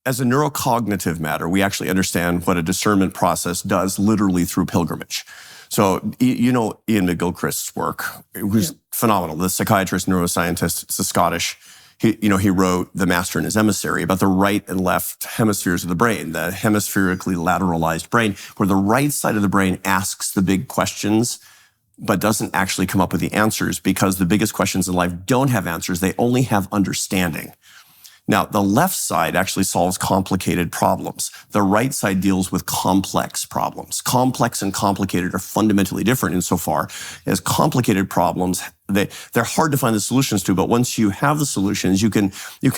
as a neurocognitive matter, we actually understand what a discernment process does literally through pilgrimage. So, you know Ian McGilchrist's work, who's phenomenal, the psychiatrist, neuroscientist, it's a Scottish. He wrote The Master and His Emissary about the right and left hemispheres of the brain, the hemispherically lateralized brain, where the right side of the brain asks the big questions, but doesn't actually come up with the answers, because the biggest questions in life don't have answers. They only have understanding. Now, the left side actually solves complicated problems. The right side deals with complex problems. Complex and complicated are fundamentally different insofar as complicated problems, they're hard to find the solutions to, but once you have the solutions, you can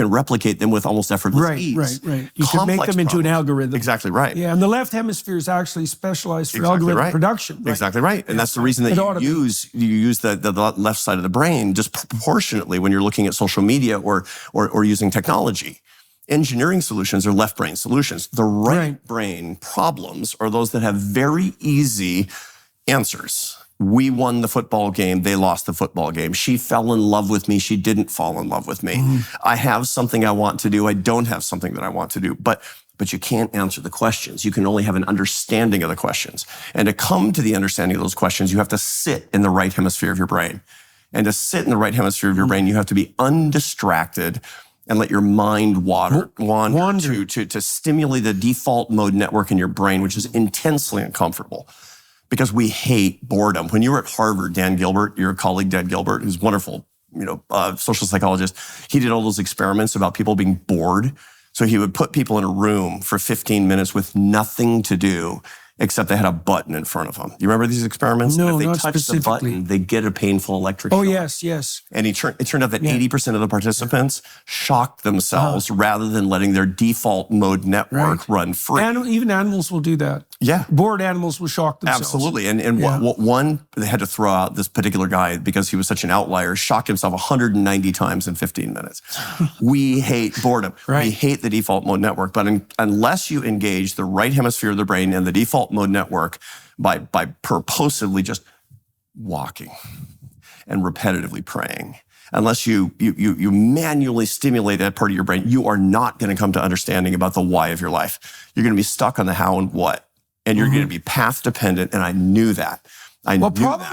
replicate them with almost effortless ease. Right. You can make them into an algorithm. Exactly right. Yeah, and the left hemisphere is actually specialized for algorithm production. Right? Exactly right. And that's the reason that you use the left side of the brain disproportionately when you're looking at social media or using technology. Engineering solutions are left brain solutions. The right brain problems are those that have very easy answers. We won the football game. They lost the football game. She fell in love with me. She didn't fall in love with me. I have something I want to do. I don't have something that I want to do. But you can't answer the questions. You can only have an understanding of the questions. And to come to the understanding of those questions, you have to sit in the right hemisphere of your brain. And to sit in the right hemisphere of your brain, you have to be undistracted and let your mind wander. To stimulate the default mode network in your brain, which is intensely uncomfortable. Because we hate boredom. When you were at Harvard, Dan Gilbert, your colleague Dan Gilbert, who's wonderful, social psychologist, he did all those experiments about people being bored. So he would put people in a room for 15 minutes with nothing to do, except they had a button in front of them. You remember these experiments? No, if they not touch the specifically. button, they get a painful electric shock. Oh, yes. And it turned out that 80% of the participants shocked themselves rather than letting their default mode network run free. And even animals will do that. Yeah. Bored animals will shock themselves. Absolutely. And one, they had to throw out this particular guy because he was such an outlier, shocked himself 190 times in 15 minutes. We hate boredom. We hate the default mode network. But unless you engage the right hemisphere of the brain and the default mode network by purposively just walking and repetitively praying, unless you manually stimulate that part of your brain, you are not going to come to understanding about the why of your life. You're going to be stuck on the how and what. And you're going to be path dependent. And I knew that. I knew that.